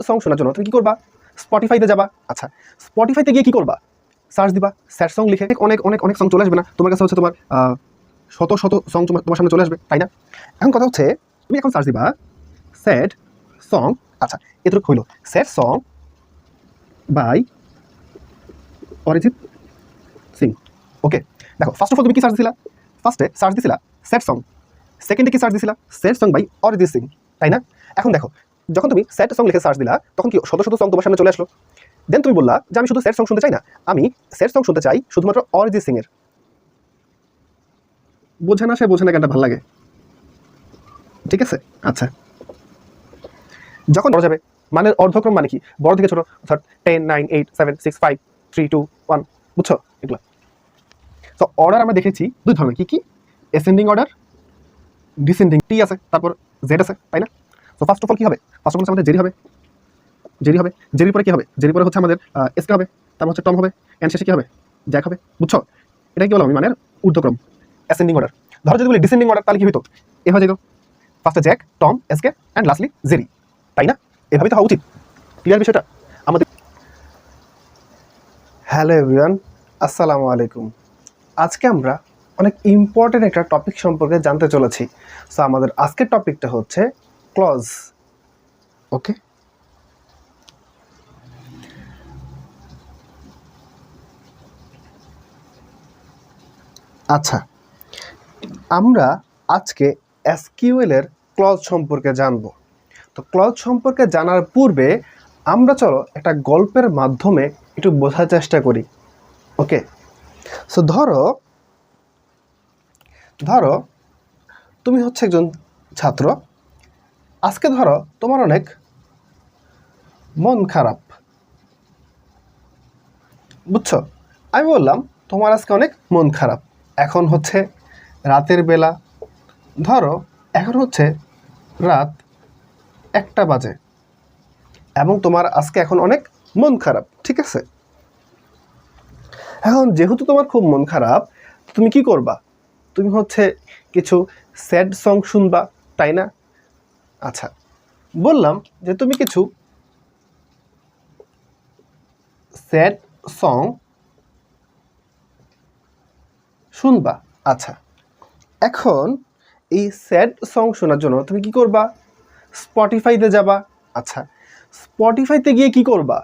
Song শোনার জন্য তুমি কি করবা? স্পটিফাইতে যাবা। আচ্ছা, স্পটিফাইতে গিয়ে কি করবা? সার্চ দিবা স্যাড সং লিখে। অনেক অনেক অনেক সং চলে আসবে না তোমার কাছে? হচ্ছে তোমার শত শত সং তোমার সামনে চলে আসবে, তাই না? এখন কথা হচ্ছে তুমি এখন সার্চ দিবা স্যাড সং। আচ্ছা, এতটুকু হইলো sad song by Arijit Singh. Okay, দেখো ফার্স্ট অফ অল তুমি কি সার্চ দিছিলা? ফার্স্টে সার্চ দিছিলা স্যাড সং, সেকেন্ডে কি সার্চ দিছিলা? Sad song by Arijit Singh, তাই না? এখন দেখো, যখন তুমি স্যাড সং লিখে সার্চ দিলা তখন কি শত শত সং তোমার সামনে চলে আসলো। দেন তুমি বললা যে আমি শুধু স্যাড সং শুনতে চাই না, আমি স্যাড সং শুনতে চাই শুধুমাত্র অরিজিৎ সিং এর। বোঝে না, সে বোঝে না, গানটা ভালো লাগে, ঠিক আছে? আচ্ছা, যখন বড় যাবে মানে অর্ধক্রম মানে কি? বড় থেকে ছোট, অর্থাৎ 10, 9, 8, 7, 6, 5, 3, 2, 1, বুঝছো এগুলো? তো অর্ডার আমরা দেখেছি দুই ধরনের, কি কি? Ascending order, descending. টি আছে, তারপর জেড আছে, তাই না? তো ফার্স্ট অফ অল কি হবে? ফার্স্ট অফ অল আমাদের জেরি হবে, জেরি হবে। জেরির পরে কি হবে? জেরির পরে হচ্ছে আমাদের এসকে হবে, তারপর হচ্ছে টম হবে, এন্ড শেষে কি হবে? জ্যাক হবে, বুঝছো? এটা কি বললাম আমি, মানে ঊর্ধ্বক্রম, অ্যাসেন্ডিং অর্ডার। ধরো যদি বলি ডিসেন্ডিং অর্ডার, তাহলে কি হতো? এ হয়ে যেত ফার্স্টে Jack, Tom, SK and lastly Jerry, তাই না? এভাবেই তো হওয়া উচিত। ক্লিয়ার বিষয়টা আমাদের? হ্যালো এভরিওয়ান, আসসালামু আলাইকুম। আজকে আমরা অনেক ইম্পর্টেন্ট একটা টপিক সম্পর্কে জানতে চলেছি। সো আমাদের আজকের টপিকটা হচ্ছে ক্লজ। ওকে, আচ্ছা, আমরা আজকে এসকিউএল এর ক্লজ সম্পর্কে জানব। তো ক্লজ সম্পর্কে জানার পূর্বে আমরা চলো একটা গল্পের মাধ্যমে একটু বোঝার চেষ্টা করি। ওকে, সো ধরো তুমি হচ্ছে একজন ছাত্র। আজকে ধরো তোমার অনেক মন খারাপ, বুঝছো? আমি বললাম তোমার আজকে অনেক মন খারাপ। এখন হচ্ছে রাতের বেলা, ধরো এখন হচ্ছে রাত 1টা বাজে এবং তোমার আজকে এখন অনেক মন খারাপ, ঠিক আছে? এখন যেহেতু তোমার খুব মন খারাপ, তুমি কি করবা? তুমি হচ্ছে কিছু স্যাড সং শুনবা, তাই না? আচ্ছা, বললাম যে তুমি কিছু স্যাড সং শুনবা। আচ্ছা, এখন এই স্যাড সং শোনার জন্য তুমি কি করবা? স্পটিফাইতে যাবা। আচ্ছা, স্পটিফাইতে গিয়ে কি করবা?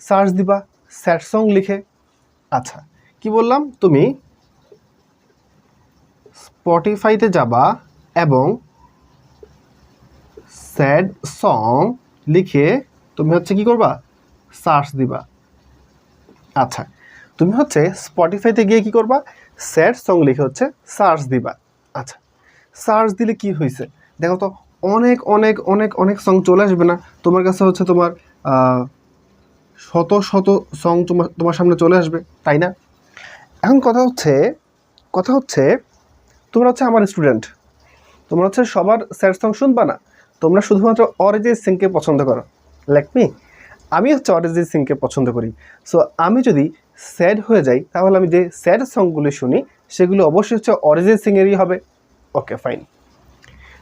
সার্চ দিবা স্যাড সং লিখে। আচ্ছা, কি বললাম? তুমি স্পটিফাইতে যাবা এবং স্যাড সং লিখে তুমি হচ্ছে কি করবা? সার্চ দিবা। আচ্ছা, তুমি হচ্ছে স্পটিফাইতে গিয়ে কি করবা? স্যাড সং লিখে হচ্ছে সার্চ দিবা। আচ্ছা, সার্চ দিলে কি হয়েছে দেখো তো, অনেক অনেক অনেক অনেক সং চলে আসবে না তোমার কাছে? হচ্ছে তোমার শত শত সং তোমার সামনে চলে আসবে, তাই না? এখন কথা হচ্ছে তোমরা হচ্ছে আমার স্টুডেন্ট, তোমরা হচ্ছে সবার স্যাড সং শুনবা না, তোমরা শুধুমাত্র অরিজিৎ সিংকে পছন্দ করো। লাইক মি, আমি হচ্ছে অরিজিৎ সিংকে পছন্দ করি। সো আমি যদি স্যাড হয়ে যাই তাহলে আমি যে স্যাড সংগুলি শুনি সেগুলো অবশ্যই হচ্ছে অরিজিৎ সিংয়েরই হবে। ওকে, ফাইন।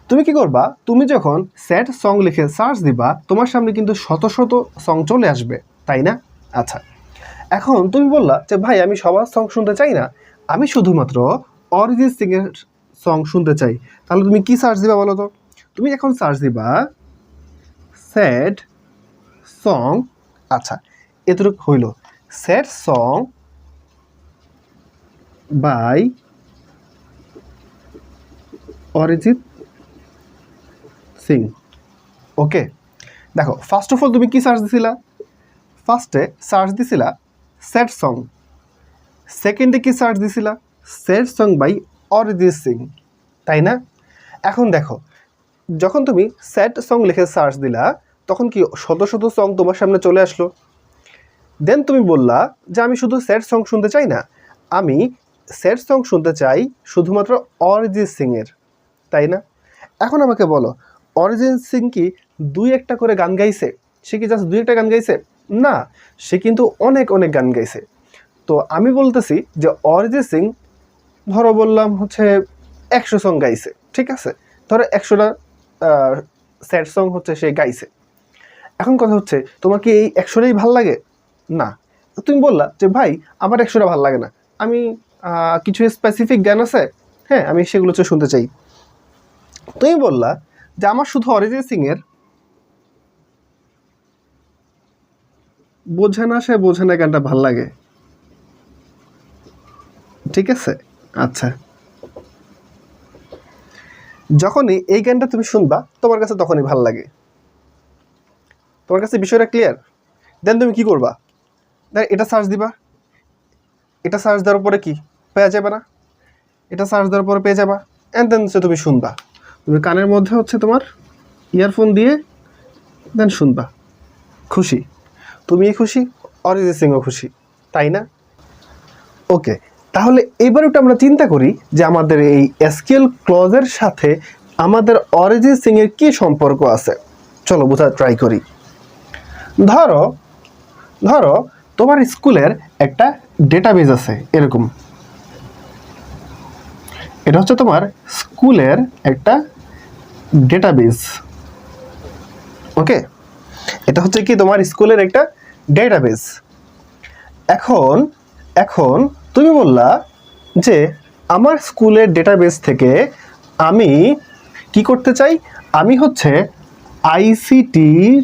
তুমি কি করবা? তুমি যখন স্যাড সং লিখে সার্চ দিবা তোমার সামনে কিন্তু শত শত সং চলে আসবে, তাই না? আচ্ছা, এখন তুমি বললা যে ভাই আমি সবার সং শুনতে চাই না, আমি শুধুমাত্র অরিজিৎ সিংয়ের সং শুনতে চাই। তাহলে তুমি কি সার্চ দিবা বলো তো? তুমি এখন সার্চ দিবা স্যাড সং। আচ্ছা, এতটুকু হইল sad song by Arijit Singh. Okay, দেখো ফার্স্ট অফ অল তুমি কি সার্চ দিছিলা? ফার্স্টে সার্চ দিছিলা স্যাড সং, সেকেন্ডে কি সার্চ দিছিলা? Sad song by Arijit Singh, তাই না? এখন দেখো, যখন তুমি স্যাড সং লিখে সার্চ দিলা তখন কি শত শত সং তোমার সামনে চলে আসলো। দেন তুমি বললা যে আমি শুধু স্যাড সং শুনতে চাই না, আমি স্যাড সং শুনতে চাই শুধুমাত্র অরিজিৎ সিংয়ের, তাই না? এখন আমাকে বলো, অরিজিৎ সিং কি 2-1টা করে গান গাইছে? সে কি জাস্ট 2-1টা গান গাইছে? না, সে কিন্তু অনেক অনেক গান গাইছে। তো আমি বলতেছি যে অরিজিৎ সিং ধরো বললাম হচ্ছে 100 সং গাইছে, ঠিক আছে? ধরো 100টা স্যাড সং হচ্ছে সে গাইছে। এখন কথা হচ্ছে তোমার কি এই 100টাই ভাল লাগে? না, তুমি বললা যে ভাই আমার 100টা ভাল লাগে না, আমি কিছু স্পেসিফিক জ্ঞান আছে, হ্যাঁ আমি সেগুলো হচ্ছে শুনতে চাই। তুমি বললা যে আমার শুধু অরিজিৎ সিং এর বোঝে না সে বোঝে না গানটা ভাল লাগে, ঠিক আছে? আচ্ছা, যখনই এই গানটা তুমি শুনবা তোমার কাছে তখনই ভাল লাগে। তোমার কাছে বিষয়টা ক্লিয়ার? দেন তুমি কি করবা? দেন এটা সার্চ দিবা, এটা সার্চ দেওয়ার পরে কি পেয়ে যাবে না, এটা সার্চ দেওয়ার পরে পেয়ে যাবা, অ্যান্ড দেন হচ্ছে তুমি শুনবা। তুমি কানের মধ্যে হচ্ছে তোমার ইয়ারফোন দিয়ে দেন শুনবা, খুশি, তুমি খুশি, অরিজিৎ সিংও খুশি, তাই না? ওকে, তাহলে এবার ওটা আমরা চিন্তা করি যে আমাদের এই এসকিউএল ক্লজের সাথে আমাদের অরিজিৎ সিং এর কি সম্পর্ক আছে। চলো বোঝা ট্রাই করি। ধরো ধরো তোমার স্কুলের একটা ডেটাবেজ আছে এরকম, এটা হচ্ছে তোমার স্কুলের একটা ডেটাবেজ। ওকে, এটা হচ্ছে কি তোমার স্কুলের একটা ডেটাবেজ। এখন এখন তুমি বললা যে আমার স্কুলের ডেটাবেজ থেকে আমি কি করতে চাই, আমি হচ্ছে আইসিটির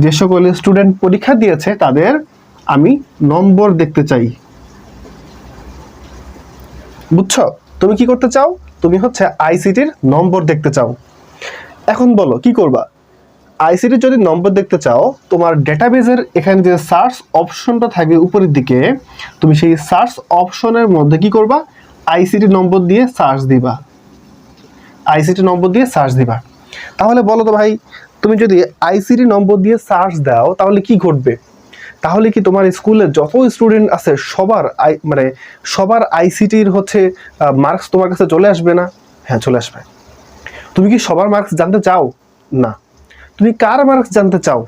যে সকল স্টুডেন্ট পরীক্ষা দিয়েছে তাদের আমি নম্বর দেখতে চাই। বুঝছো? তুমি কি করতে চাও? তুমি হচ্ছে আইসিটির নম্বর দেখতে চাও। এখন বলো কি করবা? আইসিটির যদি নম্বর দেখতে চাও, তোমার ডেটাবেজের এখানে যে সার্চ অপশনটা থাকবে উপরের দিকে, তুমি সেই সার্চ অপশনের মধ্যে কি করবা? আইসিটি নম্বর দিয়ে সার্চ দিবা, আইসিটি নম্বর দিয়ে সার্চ দিবা। তাহলে বলো তো ভাই, তুমি যদি আইসিটি নম্বর দিয়ে সার্চ দাও তাহলে কি ঘটবে? তাহলে কি তোমার স্কুলে যত স্টুডেন্ট আছে সবার আইসিটির হচ্ছে মার্কস তোমার কাছে চলে আসবে না? হ্যাঁ চলে আসবে। তুমি কি সবার মার্কস জানতে চাও? না। তুমি কার মার্কস জানতে চাও?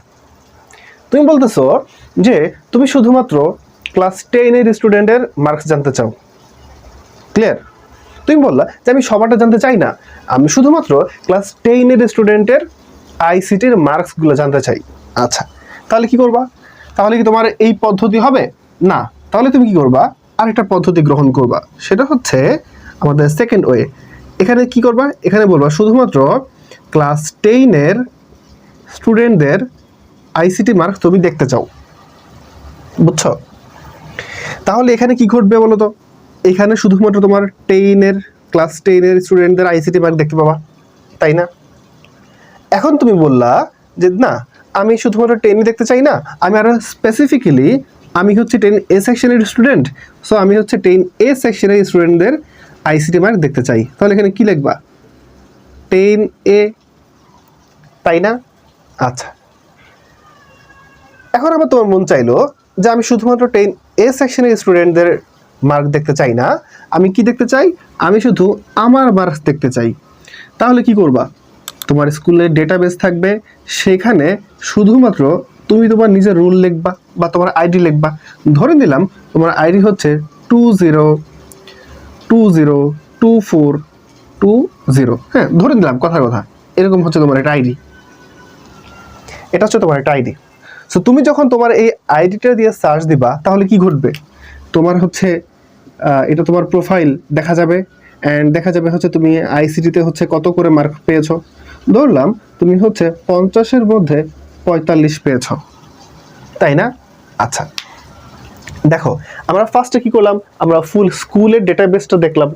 তুমি বলতেছো যে তুমি শুধুমাত্র ক্লাস 10-এর স্টুডেন্টের মার্কস জানতে চাও। ক্লিয়ার? তুমি বললা যে আমি সবারটা জানতে চাই না, আমি শুধুমাত্র ক্লাস 10-এর স্টুডেন্টের আইসিটির মার্কসগুলো জানতে চাই। আচ্ছা, তাহলে কি করবা? তাহলে কি তোমার এই পদ্ধতি হবে না? তাহলে তুমি কি করবা? আরেকটা পদ্ধতি গ্রহণ করবা, সেটা হচ্ছে আমাদের সেকেন্ড ওয়ে। এখানে কি করবা? এখানে বলবা শুধুমাত্র ক্লাস 10-এর স্টুডেন্টদের আইসিটি মার্কস তুমি দেখতে চাও। বুঝছো? তাহলে এখানে কি ঘটবে বলো তো? এখানে শুধুমাত্র তোমার ক্লাস 10-এর স্টুডেন্টদের আইসিটি মার্ক দেখতে পাবা, তাই না? এখন তুমি বললা যে না, আমি শুধুমাত্র 10 দেখতে চাই না, আমি আরো স্পেসিফিক্যালি আমি হচ্ছে 10A সেকশনের স্টুডেন্ট, সো আমি হচ্ছে 10A সেকশনের স্টুডেন্টদের আইসিটি মার্ক দেখতে চাই। তাহলে এখানে কি লিখবা? 10A, তাই না? আচ্ছা, এখন আবার তোমার মন চাইলো যে আমি শুধুমাত্র 10A সেকশনের স্টুডেন্টদের মার্ক দেখতে চাই না, আমি কি দেখতে চাই? আমি শুধু আমার মার্কস দেখতে চাই। তাহলে কি করবা? তোমার স্কুলের ডেটাবেস থাকবে, সেখানে শুধুমাত্র তুমি তোমার নিজের রুল লিখবা বা তোমার আইডি লিখবা। ধরে নিলাম তোমার আইডি হচ্ছে 20202420। হ্যাঁ ধরে নিলাম কথার কথা, এরকম হচ্ছে তোমার একটা আইডি, এটা হচ্ছে তোমার একটা আইডি। সো তুমি যখন তোমার এই আইডিটা দিয়ে সার্চ দিবা তাহলে কি ঘটবে? তোমার হচ্ছে এটা তোমার প্রোফাইল দেখা যাবে, অ্যান্ড দেখা যাবে হচ্ছে তুমি আইসিটিতে হচ্ছে কত করে মার্ক পেয়েছো। ধরলাম তুমি হচ্ছে 50-এর মধ্যে 45 পেয়েছো, তাই না? আচ্ছা, দেখো আমরা ফার্স্টে কি করলাম? আমরা ফুল স্কুলের ডেটাবেসটা দেখলাম,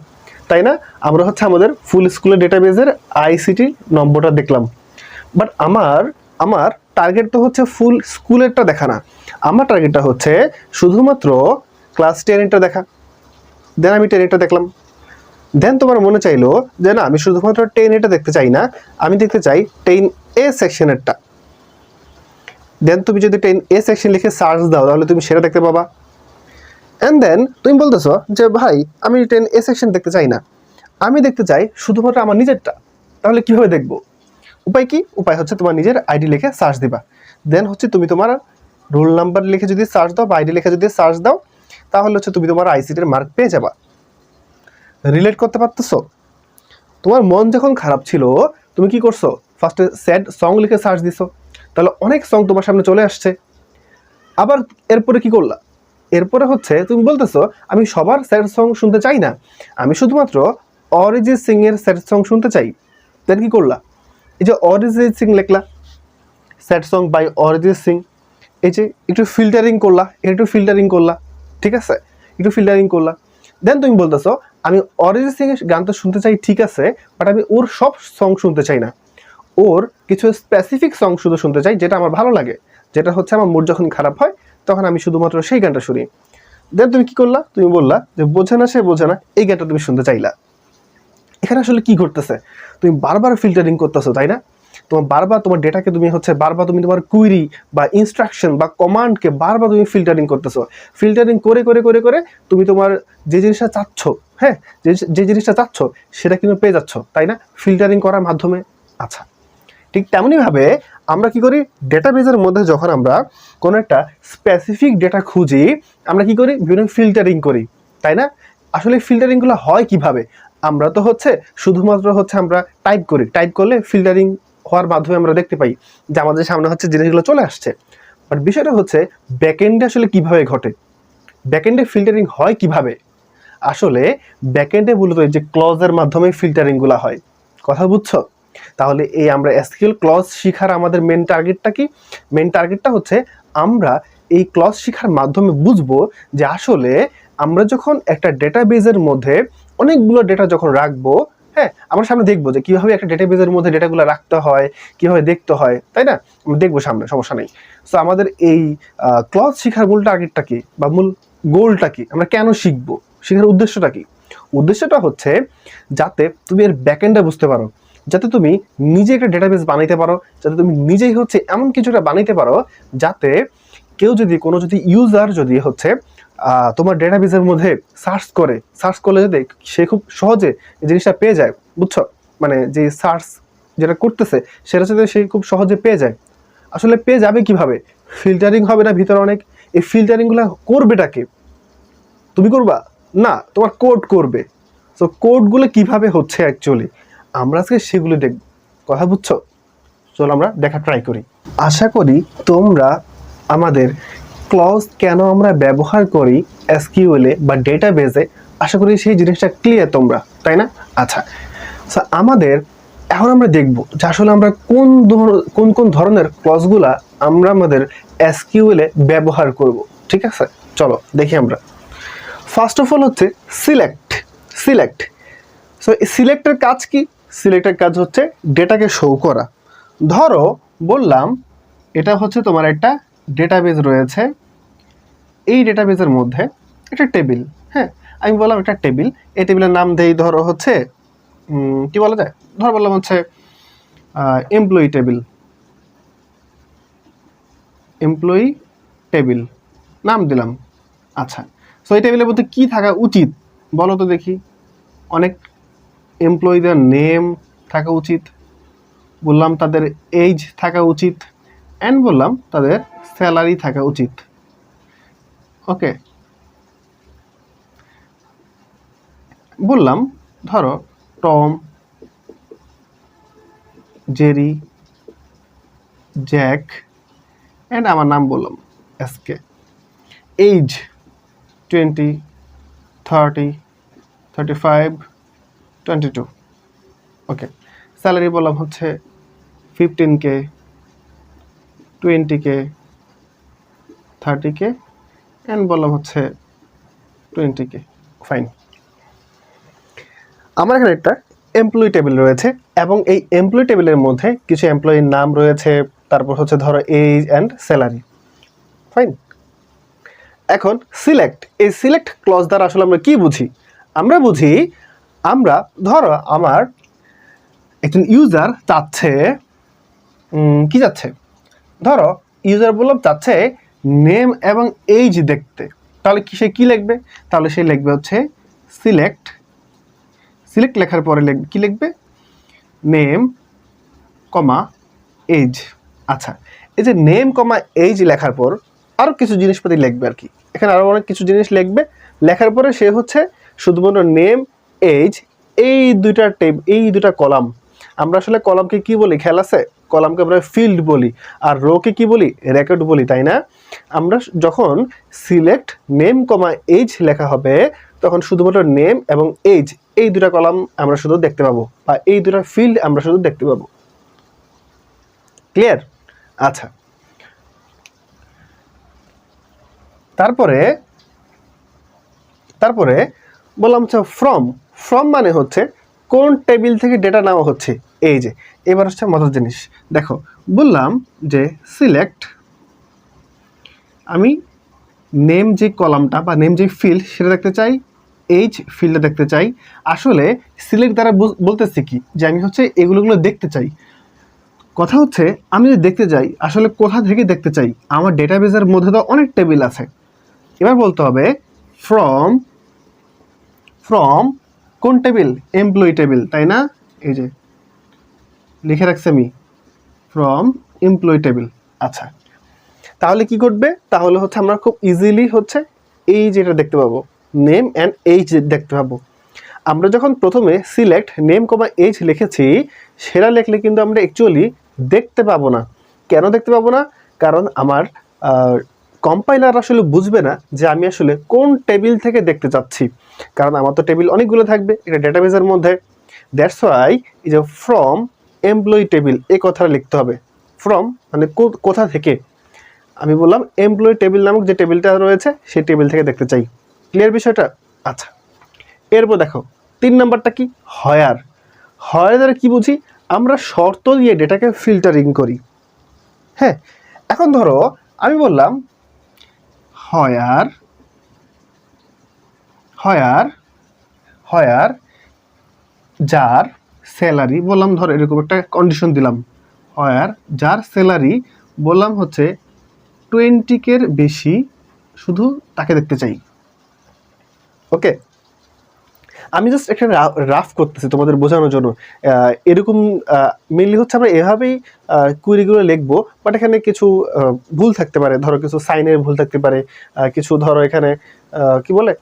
তাই না? আমরা হচ্ছে আমাদের ফুল স্কুলের ডেটাবেসের আইসিটি নম্বরটা দেখলাম। বাট আমার টার্গেট তো হচ্ছে ফুল স্কুলেরটা দেখা না, আমার টার্গেটটা হচ্ছে শুধুমাত্র ক্লাস 10-এরটা দেখা। দেন আমি 10-এরটা দেখলাম। দেন তোমার মনে চাইলো যে না, আমি শুধুমাত্র 10-এটা দেখতে চাই না, আমি দেখতে চাই 10A সেকশনেরটা। দেন তুমি যদি 10A সেকশন লিখে সার্চ দাও তাহলে তুমি সেটা দেখতে পাবা। অ্যান্ড দেন তুমি বলতেছো যে ভাই আমি 10A সেকশন দেখতে চাই না, আমি দেখতে চাই শুধুমাত্র আমার নিজেরটা। তাহলে কীভাবে দেখবো? উপায় কি? উপায় হচ্ছে তোমার নিজের আইডি লিখে সার্চ দিবা। দেন হচ্ছে তুমি তোমার রোল নাম্বার লিখে যদি সার্চ দাও বা আইডি লিখে যদি সার্চ দাও তাহলে হচ্ছে তুমি তোমার আইসিটির মার্ক পেয়ে যাবা। রিলেট করতে পারতেছো? তোমার মন যখন খারাপ ছিল তুমি কি করছো? ফার্স্টে স্যাড সং লিখে সার্চ দিছো, তাহলে অনেক সং তোমার সামনে চলে আসছে। আবার এরপরে কি করলা, এরপরে হচ্ছে তুমি বলতেছো আমি সবার স্যাড সং শুনতে চাই না, আমি শুধুমাত্র অরিজিৎ সিং এর স্যাড সং শুনতে চাই। দেন কি করলা, এই যে অরিজিৎ সিং লেখলা, sad song by Arijit Singh, এই যে একটু ফিল্টারিং করলা, একটু ফিল্টারিং করলা, ঠিক আছে, একটু ফিল্টারিং করলা। দেন তুমি বলতেছো আমি অরিজিৎ সিং এর গান তো শুনতে চাই, ঠিক আছে, বাট আমি ওর সব সং শুনতে চাই না, ওর কিছু স্পেসিফিক সং শুধু শুনতে চাই যেটা আমার ভালো লাগে, যেটা হচ্ছে আমার মুড যখন খারাপ হয় তখন আমি শুধুমাত্র সেই গানটা শুনি। দেন তুমি কি করলা, তুমি বললা যে বোঝে না সে বোঝে না, এই গানটা তুমি শুনতে চাইলা। এখানে আসলে কি ঘটতেছে, তুমি বারবার ফিল্টারিং করতেছো, তাই না? তোমার বারবার তোমার ডেটাকে তুমি হচ্ছে বারবার তুমি তোমার কুইরি বা ইনস্ট্রাকশন বা কমান্ডকে বারবার তুমি ফিল্টারিং করতেছো। ফিল্টারিং করে করে করে করে তুমি তোমার যে জিনিসটা চাচ্ছ, হ্যাঁ, যে জিনিসটা চাচ্ছ সেটা কিন্তু পেয়ে যাচ্ছ, তাই না, ফিল্টারিং করার মাধ্যমে। আচ্ছা, ঠিক তেমনইভাবে আমরা কি করি, ডেটাবেজের মধ্যে যখন আমরা কোনো একটা স্পেসিফিক ডেটা খুঁজি আমরা কি করি, বিভিন্ন ফিল্টারিং করি, তাই না? আসলে ফিল্টারিংগুলো হয় কিভাবে, আমরা তো হচ্ছে শুধুমাত্র হচ্ছে আমরা টাইপ করি, টাইপ করলে ফিল্টারিং হওয়ার মাধ্যমে আমরা দেখতে পাই যে আমাদের সামনে হচ্ছে জিনিসগুলো চলে আসছে। বাট বিষয়টা হচ্ছে ব্যাকএন্ডে আসলে কিভাবে ঘটে, ব্যাকএন্ডে ফিল্টারিং হয় কিভাবে? আসলে ব্যাকএন্ডে মূলত যে ক্লজের মাধ্যমে ফিল্টারিংগুলো হয়, কথা বুঝছো? তাহলে এই আমরা এসকিউএল ক্লজ শিখার আমাদের মেন টার্গেটটা কি? মেন টার্গেটটা হচ্ছে আমরা এই ক্লজ শিখার মাধ্যমে বুঝবো যে আসলে আমরা যখন একটা ডেটাবেজের মধ্যে অনেকগুলো ডেটা যখন রাখবো, হ্যাঁ, আমরা সামনে দেখবো যে কিভাবে একটা ডেটাবেজের মধ্যে ডেটাগুলো রাখতে হয়, কিভাবে দেখতে হয়, তাই না? আমরা দেখবো সামনে, সমস্যা নেই। সো আমাদের এই ক্লজ শিখার মূল টার্গেটটা কি বা মূল গোলটা কি, আমরা কেন শিখবো, শেখার উদ্দেশ্যটা কি? উদ্দেশ্যটা হচ্ছে যাতে তুমি এর ব্যাকএন্ডটা বুঝতে পারো, যাতে তুমি নিজে একটা ডেটাবেস বানাইতে পারো, যাতে তুমি নিজেই হচ্ছে এমন কিছুটা বানাইতে পারো যাতে কেউ যদি কোনো যদি ইউজার যদি হচ্ছে তোমার ডেটাবেসের মধ্যে সার্চ করলে যাতে সে খুব সহজে এই জিনিসটা পেয়ে যায়, বুঝছো? মানে যে সার্চ যেটা করতেছে সেটা যাতে সে খুব সহজে পেয়ে যায়। আসলে পেয়ে যাবে কিভাবে? ফিল্টারিং হবে না ভিতরে অনেক, এই ফিল্টারিংগুলো করবেটাকে তুমি করবা না, তোমার কোড করবে। সো কোডগুলো কিভাবে হচ্ছে অ্যাকচুয়ালি আমরা আজকে সেগুলো দেখব, কথা বুঝছো? চলো আমরা দেখা ট্রাই করি। আশা করি তোমরা আমাদের ক্লজ কেন আমরা ব্যবহার করি এসকিউএল এ বা ডেটাবেজে, আশা করি সেই জিনিসটা ক্লিয়ার তোমরা, তাই না? আচ্ছা, সো আমাদের এখন আমরা দেখব যে আসলে আমরা কোন কোন ধরনের ক্লজগুলা আমরা আমাদের এসকিউএল এ ব্যবহার করব, ঠিক আছে? চলো দেখি আমরা। ফার্স্ট অফ অল হচ্ছে সিলেক্ট। সো সিলেক্টের কাজ কি? সিলেক্টের কাজ হচ্ছে ডেটাকে শো করা। ধরো বললাম এটা হচ্ছে তোমার একটা ডেটাবেজ রয়েছে, এই ডেটাবেজের মধ্যে একটা টেবিল, হ্যাঁ, আমি বললাম একটা টেবিল, এই টেবিলের নাম দেই ধরো হচ্ছে কি বলা যায়, ধরো বললাম হচ্ছে এমপ্লয়ি টেবিল নাম দিলাম। আচ্ছা, সো এই টেবিলের মধ্যে কি থাকা উচিত বলো তো দেখি? অনেক এমপ্লয়ীদের নেম থাকা উচিত, বললাম তাদের এজ থাকা উচিত, অ্যান্ড বললাম তাদের স্যালারি থাকা উচিত। ওকে, বললাম ধরো টম, জেরি, জ্যাক, অ্যান্ড আমার নাম বললাম এসকে। এজ 20, 30, 35, 22। ওকে, স্যালারি বললাম হচ্ছে 15K, 20K, 30K, অ্যান্ড বললাম হচ্ছে 20K। ফাইন, আমার এখানে একটা এমপ্লয়ি টেবিল রয়েছে এবং এই এমপ্লয়ি টেবিলের মধ্যে কিছু এমপ্লয়ির নাম রয়েছে, তারপর হচ্ছে ধরো এজ অ্যান্ড স্যালারি। ফাইন, এখন এই সিলেক্ট ক্লজ দ্বারা আসলে আমরা কি বুঝি? আমরা বুঝি, আমরা ধরো আমার একজন ইউজার চাচ্ছে কি চাচ্ছে, ধরো ইউজার বললাম চাচ্ছে নেম এবং এজ দেখতে, তাহলে সে কি লিখবে? তাহলে সে লিখবে হচ্ছে সিলেক্ট লেখার পরে কি লিখবে? নেম কমা এজ। আচ্ছা, এই যে নেম কমা এজ লেখার পর আরও কিছু জিনিসপাতি লিখবে আর কি, এখানে আরও অনেক কিছু জিনিস লিখবে। লেখার পরে সে হচ্ছে শুধুমাত্র নেম এজ এই দুইটা কলাম, আমরা আসলে কলামকে কি বলি, খেয়াল আছে? কলামকে আমরা ফিল্ড বলি, আর রোকে কি বলি, রেকর্ড বলি, তাই না? আমরা যখন সিলেক্ট নেম কমা এজ লেখা হবে তখন শুধুমাত্র নেম এবং এজ এই দুটা কলাম আমরা শুধু দেখতে পাবো, বা এই দুটা ফিল্ড আমরা শুধু দেখতে পাবো। ক্লিয়ার? আচ্ছা, তারপরে বললাম হচ্ছে ফ্রম। ফ্রম মানে হচ্ছে কোন টেবিল থেকে ডেটা নেওয়া হচ্ছে। এই যে এবার হচ্ছে মজার জিনিস, দেখো বললাম যে সিলেক্ট, আমি নেম যে কলামটা বা নেম যে ফিল্ড সেটা দেখতে চাই, এইচ ফিল্ডটা দেখতে চাই। আসলে সিলেক্ট দ্বারা বলতেছি কি, যে আমি হচ্ছে এগুলো দেখতে চাই। কথা হচ্ছে আমি যদি দেখতে চাই আসলে কোথা থেকে দেখতে চাই, আমার ডেটাবেজের মধ্যে তো অনেক টেবিল আছে। এবার বলতে হবে ফ্রম কোন টেবিল, এমপ্লয়ি টেবিল, তাই না? এই যে লিখে রাখছি আমি ফ্রম এমপ্লয়ি টেবিল। আচ্ছা, তাহলে কি করবে, তাহলে হচ্ছে আমরা খুব ইজিলি হচ্ছে এই যেটা দেখতে পাবো, নেম অ্যান্ড এইজ দেখতে পাবো। আমরা যখন প্রথমে সিলেক্ট নেম কমা এইজ লিখেছি, সেটা লিখলে কিন্তু আমরা অ্যাকচুয়ালি দেখতে পাবো না। কেন দেখতে পাবো না? কারণ আমার কম্পাইলার আসলে বুঝবে না যে আমি আসলে কোন টেবিল থেকে দেখতে চাচ্ছি, কারণ আমার তো টেবিল অনেকগুলো থাকবে এটা ডেটাবেজের মধ্যে। দ্যাটস ওয়াই এই যে ফ্রম এমপ্লয়ি টেবিল এই কথাটা লিখতে হবে। ফ্রম মানে কোথা থেকে, আমি বললাম এমপ্লয়ি টেবিল নামক যে টেবিলটা রয়েছে সেই টেবিল থেকে দেখতে চাই। ক্লিয়ার বিষয়টা? আচ্ছা, এরপর দেখো 3 নাম্বারটা কি, হয়ার। হয়ার দ্বারা কি বুঝি, আমরা শর্ত দিয়ে ডেটাকে ফিল্টারিং করি। হ্যাঁ, এখন ধরো আমি বললাম হয়ার যার স্যালারি, বললাম ধরো এরকম একটা কন্ডিশন দিলাম, হয়ার যার স্যালারি বললাম হচ্ছে 20K বেশি, শুধু তাকে দেখতে চাই। ওকে, আমি জাস্ট একটা রাফ করতেছি তোমাদের বোঝানোর জন্য। এরকম মেনলি হচ্ছে আমরা এভাবেই কুইরিগুলো লিখবো, বাট এখানে কিছু ভুল থাকতে পারে, ধরো কিছু সাইনের ভুল থাকতে পারে, কিছু ধরো এখানে কি বলে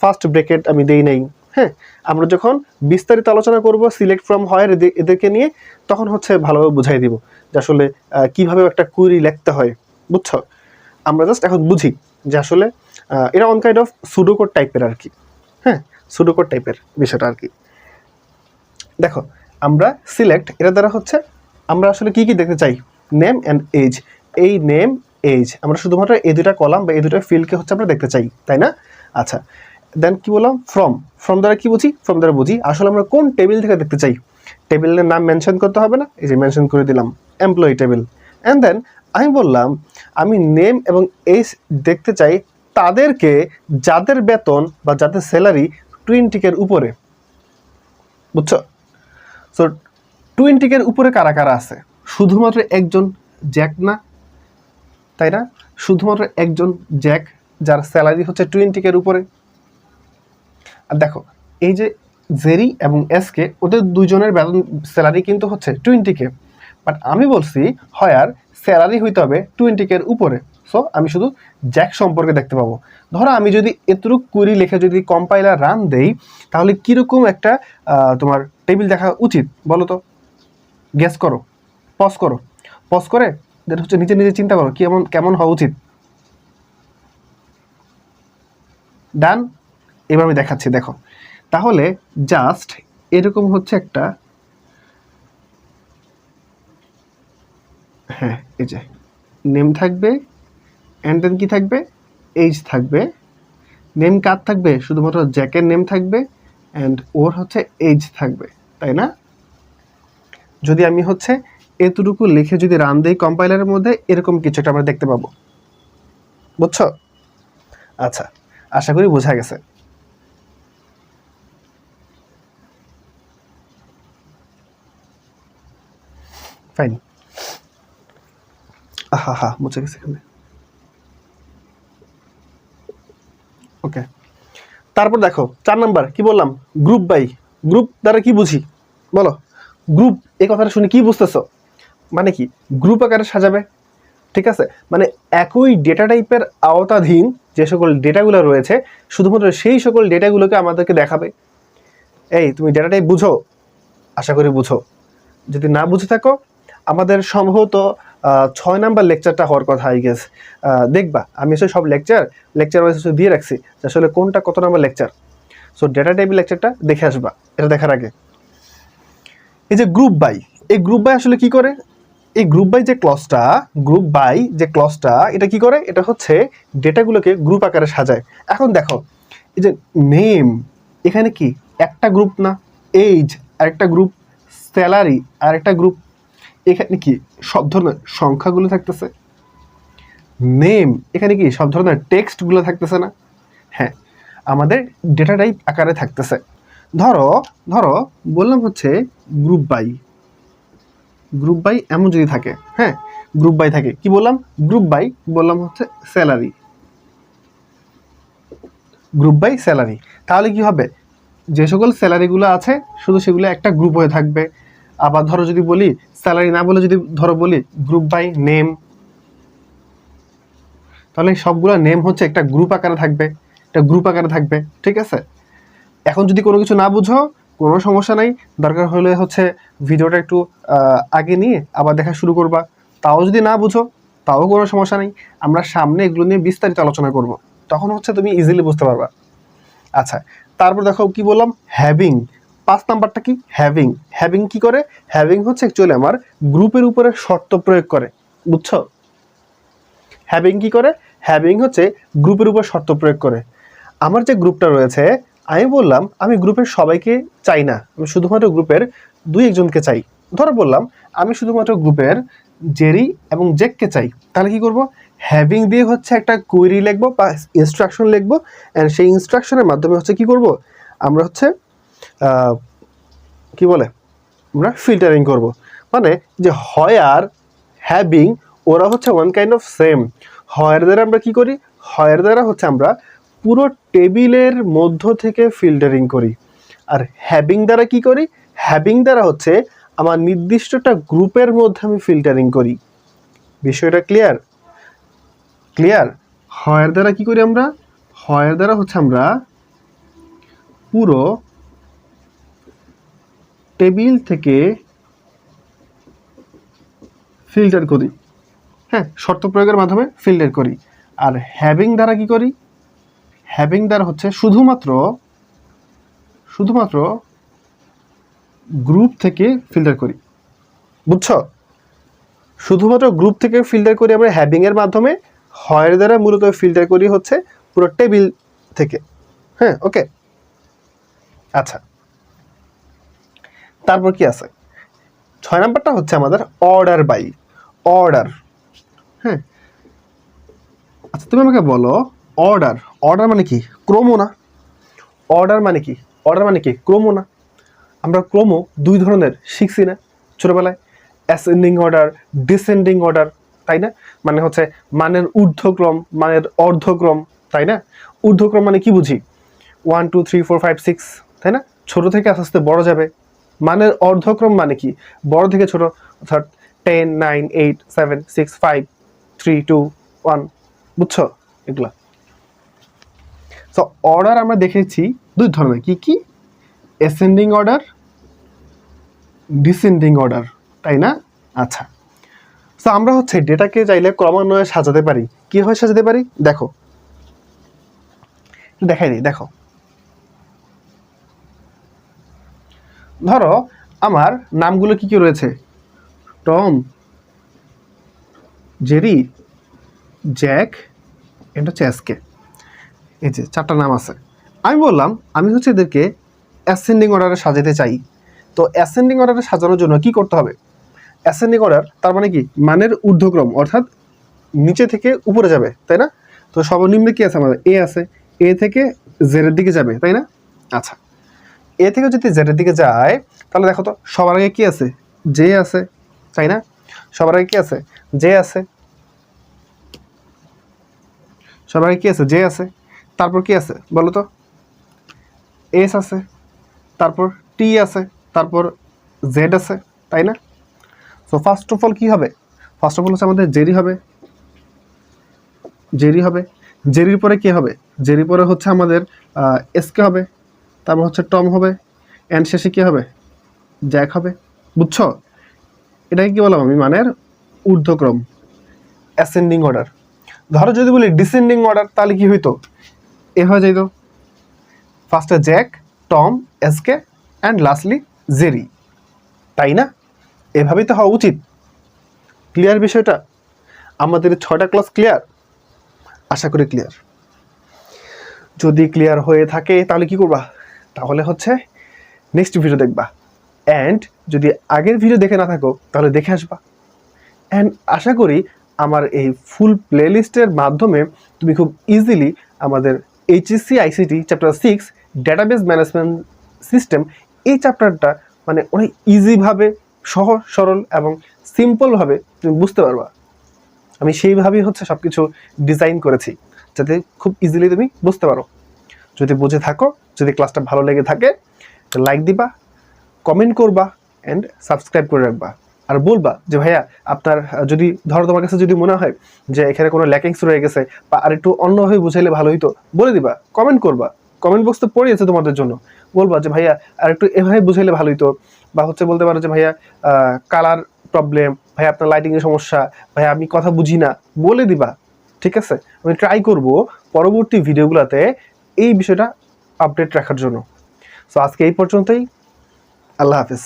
ফার্স্ট ব্রেকেট আমি দেই নাই। হ্যাঁ, আমরা যখন বিস্তারিত আলোচনা করব সিলেক্ট ফ্রম হয়ার এদেরকে নিয়ে, তখন হচ্ছে ভালোভাবে বুঝাই দিব যে আসলে কিভাবে একটা কুইরি লিখতে হয়, বুঝছো? আমরা জাস্ট এখন বুঝি যে আসলে এটা অন কাইন্ড অফ সুডোকোড টাইপের আর কি। হ্যাঁ, সুডোকোড টাইপের বিষয়টা আর কি। দেখো আমরা সিলেক্ট এটা দ্বারা হচ্ছে আমরা আসলে কি কি দেখতে চাই, নেম অ্যান্ড এজ। এই নেম এজ আমরা শুধুমাত্র এই দুটা কলাম বা এই দুটা ফিল্ডকে হচ্ছে আমরা দেখতে চাই, তাই না? আচ্ছা, দেন কি বললাম ফ্রম দ্বারা কি বুঝি, ফ্রম দ্বারা বুঝি আসলে আমরা কোন টেবিল থেকে দেখতে চাই। টেবিলের নাম মেনশন করতে হবে না, এই যে মেনশন করে দিলাম এমপ্লয়ি টেবিল। অ্যান্ড দেন আমি বললাম আমি নেম এবং এজ দেখতে চাই তাদেরকে যাদের বেতন বা যাদের স্যালারি 20K উপরে, বুঝছো? সো 20K উপরে কারা কারা আছে, শুধুমাত্র একজন জ্যাক না, তাই না? শুধুমাত্র একজন জ্যাক যার স্যালারি হচ্ছে 20K উপরে। আর দেখো এই যে জেরি এবং এসকে, ওদের দুজনের বেতন স্যালারি কিন্তু হচ্ছে 20K, বাট আমি বলছি হয়ার স্যালারি হইতে হবে 20K উপরে। সো আমি শুধু জ্যাক সম্পর্কে দেখতে পাবো। ধরো আমি যদি এতটুকু কুইরি লিখে যদি কম্পাইলার রান দেই, তাহলে কীরকম একটা তোমার টেবিল দেখা উচিত বলো তো? গেস করো, পজ করে যেটা হচ্ছে নিজে নিজে চিন্তা করো কেমন হওয়া উচিত। ডান, এবার আমি দেখাচ্ছি, দেখো তাহলে জাস্ট এরকম হচ্ছে একটা, হ্যাঁ এই যে নেম থাকবে, অ্যান্ড দেন কি থাকবে, এইজ থাকবে। নেম কার থাকবে, শুধুমাত্র জ্যাকের নেম থাকবে, অ্যান্ড ওর হচ্ছে এইজ থাকবে, তাই না? যদি আমি হচ্ছে এতটুকু লিখে যদি রান দেই কম্পাইলারের মধ্যে, এরকম কিছু একটা আমরা দেখতে পাবো, বুঝছো? আচ্ছা, আশা করি বোঝা গেছে। ফাইন, হা মুছে গেছে এখানে। ওকে, তারপর দেখো 4 নাম্বার কি বললাম, গ্রুপ বাই। গ্রুপ দ্বারা কি বুঝি বলো? গ্রুপ এই কথাটা শুনে কি বুঝতেছো? মানে কি, গ্রুপ আকারে সাজাবে, ঠিক আছে? মানে একই ডেটা টাইপের আওতাধীন যে সকল ডেটাগুলো রয়েছে, শুধুমাত্র সেই সকল ডেটাগুলোকে আমাদেরকে দেখাবে। এই তুমি ডেটা টাইপ বুঝো? আশা করি বুঝো। যদি না বুঝে থাকো আমাদের সম্ভবত 6 নাম্বার লেকচারটা হওয়ার কথা আই গেস। দেখবা আমি আসলে সব লেকচার ওয়াইজ দিয়ে রাখছি যে আসলে কোনটা কত number lecture. So data type লেকচারটা দেখে আসবা এটা দেখার আগে। এই যে গ্রুপ বাই, এই গ্রুপ বাই আসলে কি করে? এই গ্রুপ বাই যে ক্লজটা এটা কি করে? এটা হচ্ছে ডেটাগুলোকে গ্রুপ আকারে সাজায়। এখন দেখো এই যে নেম, এখানে কি একটা গ্রুপ না? এজ আরেকটা গ্রুপ, স্যালারি আরেকটা গ্রুপ, এখানে কি সব ধরনের সংখ্যাগুলো থাকতেছে। নেম, এখানে কি সব ধরনের টেক্সটগুলো থাকতেছে না? হ্যাঁ, আমাদের ডেটা টাইপ আকারে থাকতেছে। ধরো বললাম হচ্ছে গ্রুপ বাই এমন যদি থাকে, হ্যাঁ গ্রুপ বাই থাকে, কি বললাম? গ্রুপ বাই বললাম হচ্ছে স্যালারি, গ্রুপ বাই স্যালারি। তাহলে কি হবে? যে সকল স্যালারিগুলো আছে শুধু সেগুলো একটা গ্রুপ হয়ে থাকবে। আবার ধরো যদি বলি স্যালারি না বলে যদি ধরো বলি গ্রুপ বাই নেম, তাহলে সবগুলো নেম হচ্ছে একটা গ্রুপ আকারে থাকবে, ঠিক আছে? এখন যদি কোনো কিছু না বুঝো কোনো সমস্যা নাই, দরকার হলে হচ্ছে ভিডিওটা একটু আগে নিয়ে আবার দেখা শুরু করবা। তাও যদি না বুঝো তাও কোনো সমস্যা নেই, আমরা সামনে এগুলো নিয়ে বিস্তারিত আলোচনা করব, তখন হচ্ছে তুমি ইজিলি বুঝতে পারবা। আচ্ছা, তারপর দেখো কি বললাম, হ্যাভিং। 5 নাম্বারটা কি? হ্যাভিং কি করে? হ্যাভিং হচ্ছে অ্যাকচুয়ালি আমার গ্রুপের উপরে শর্ত প্রয়োগ করে, বুঝছো? হ্যাভিং কি করে? হ্যাভিং হচ্ছে গ্রুপের উপর শর্ত প্রয়োগ করে। আমার যে গ্রুপটা রয়েছে, আমি বললাম আমি গ্রুপের সবাইকে চাই না, আমি শুধুমাত্র গ্রুপের 2-1 জনকে চাই। ধরো বললাম আমি শুধুমাত্র গ্রুপের জেরি এবং জেককে চাই, তাহলে কি করব? হ্যাভিং দিয়ে হচ্ছে একটা কোয়েরি লিখবো বা ইনস্ট্রাকশন লিখবো, অ্যান্ড সেই ইনস্ট্রাকশনের মাধ্যমে হচ্ছে কি করব? আমরা হচ্ছে কি বলে আমরা ফিল্টারিং করব। মানে যে হয় আর হ্যাভিং ওরা হচ্ছে ওয়ান কাইন্ড অফ সেম। হয়ের দ্বারা আমরা কি করি? হয়ের দ্বারা হচ্ছে আমরা পুরো টেবিলের মধ্য থেকে ফিল্টারিং করি। আর হ্যাভিং দ্বারা কি করি? হ্যাভিং দ্বারা হচ্ছে আমার নির্দিষ্ট একটা গ্রুপের মধ্যে আমি ফিল্টারিং করি। বিষয়টা ক্লিয়ার? হয়ের দ্বারা কি করি আমরা? হয়ের দ্বারা হচ্ছে আমরা পুরো টেবিল থেকে ফিল্টার করি, হ্যাঁ শর্ত প্রয়োগের মাধ্যমে ফিল্টার করি। আর হ্যাভিং দ্বারা কি করি? হ্যাভিং দ্বারা হচ্ছে শুধুমাত্র গ্রুপ থেকে ফিল্টার করি, বুঝছো? শুধুমাত্র গ্রুপ থেকে ফিল্টার করি আমরা হ্যাভিং এর মাধ্যমে। হয়ের দ্বারা মূলত ফিল্টার করি হচ্ছে পুরো টেবিল থেকে, হ্যাঁ ওকে। আচ্ছা, তারপর কি আছে? 6 নাম্বারটা হচ্ছে আমাদের অর্ডার বাই। হ্যাঁ আচ্ছা, তুমি আমাকে বলো অর্ডার মানে কি? ক্রম না। অর্ডার মানে কি? ক্রম না। আমরা ক্রম 2 ধরনের শিখছি না ছোটবেলায়? অ্যাসেন্ডিং অর্ডার, ডিসেন্ডিং অর্ডার, তাই না? মানে হচ্ছে মানের ঊর্ধ্বক্রম, মানের অর্ধক্রম, তাই না? ঊর্ধ্বক্রম মানে কি বুঝি? 1 2 3 4 5 6, তাই না? ছোট থেকে আস্তে আস্তে বড় যাবে। মানের অর্ধক্রম মানে কি? বড় থেকে ছোট, অর্থাৎ 10 9 8 7 6 5 3 2 1, বুঝছো এগুলা? সো অর্ডার আমরা দেখেছি 2 ধরনের, কি? অ্যাসেন্ডিং অর্ডার, ডিসেন্ডিং অর্ডার, তাই না? আচ্ছা, সো আমরা হচ্ছে ডেটাকে চাইলে ক্রমান্বয়ে সাজাতে পারি। কিভাবে সাজাতে পারি দেখো, দেখাই দিই। দেখো, ধরো আমার নামগুলো কি রয়েছে? টম, জেরি, জ্যাক, এটা হচ্ছে এসকে। এই যে 4টা নাম আছে। আমি বললাম আমি হচ্ছে এদেরকে অ্যাসেন্ডিং অর্ডারে সাজাতে চাই। তো অ্যাসেন্ডিং অর্ডারে সাজানোর জন্য কি করতে হবে? অ্যাসেন্ডিং অর্ডার তার মানে কি? মানের ঊর্ধ্বক্রম, অর্থাৎ নিচে থেকে উপরে যাবে, তাই না? তো সর্বনিম্নে কি আছে আমাদের? এ আছে, এ থেকে জেডের দিকে যাবে, তাই না? আচ্ছা, এ থেকে যদি জেডের দিকে যায় তাহলে দেখো তো সবার আগে কি আছে? জে আছে, তাই না? সবার আগে কি আছে? জে আছে। সবার আগে কি আছে? জে আছে। তারপর কি আছে বলো তো? এস আছে, তারপর টি আছে, তারপর জেড আছে, তাই না? সো ফার্স্ট অফ অল কি হবে? ফার্স্ট অফ অল হচ্ছে আমাদের জেরি হবে। জেরির পরে কি হবে? জেরির পরে হচ্ছে আমাদের এসকে হবে, তারপর হচ্ছে টম হবে, অ্যান্ড শেষে কি হবে? জ্যাক হবে, বুঝছো? এটাকে কি বললাম আমি, মানের ঊর্ধ্বক্রম, অ্যাসেন্ডিং অর্ডার। ধরো যদি বলি ডিসেন্ডিং অর্ডার, তাহলে কি হইতো, এ হয়ে যাইতো ফার্স্টে Jack, Tom, SK and lastly Jerry, তাই না? এভাবেই তো হওয়া উচিত। ক্লিয়ার বিষয়টা? আমাদের 6টা ক্লাস ক্লিয়ার? আশা করি ক্লিয়ার। যদি ক্লিয়ার হয়ে থাকে তাহলে কি করবা, তাহলে হচ্ছে নেক্সট ভিডিও দেখবা, অ্যান্ড যদি আগের ভিডিও দেখে না থাকো তাহলে দেখে আসবা। অ্যান্ড আশা করি আমার এই ফুল প্লেলিস্টের মাধ্যমে তুমি খুব ইজিলি আমাদের HSC ICT chapter 6 database management system, এই চ্যাপ্টারটা মানে অনেক ইজিভাবে, সহজ সরল এবং সিম্পলভাবে তুমি বুঝতে পারবা। আমি সেইভাবেই হচ্ছে সব কিছু ডিজাইন করেছি যাতে খুব ইজিলি তুমি বুঝতে পারো। যদি বুঝে থাকো, যদি ক্লাসটা ভালো লেগে থাকে, লাইক দিবা, কমেন্ট করবা অ্যান্ড সাবস্ক্রাইব করে রাখবা। আর বলবা যে ভাইয়া আপনার যদি ধরো তোমার কাছে যদি মনে হয় যে এখানে কোনো ল্যাকিংস রয়ে গেছে বা আর একটু অন্যভাবে বুঝাইলে ভালো হইতো, বলে দিবা, কমেন্ট করবা। কমেন্ট বক্স তো পড়ে আছে তোমাদের জন্য। বলবা যে ভাইয়া আর একটু এভাবে বুঝাইলে ভালো হইতো, বা হচ্ছে বলতে পারো যে ভাইয়া কালার প্রবলেম, ভাইয়া আপনার লাইটিংয়ের সমস্যা, ভাইয়া আমি কথা বুঝি না, বলে দিবা। ঠিক আছে, আমি ট্রাই করব পরবর্তী ভিডিওগুলোতে এই বিষয়টা আপডেট রাখার জন্য। সো আজকে এই পর্যন্তই। আল্লাহ হাফিজ।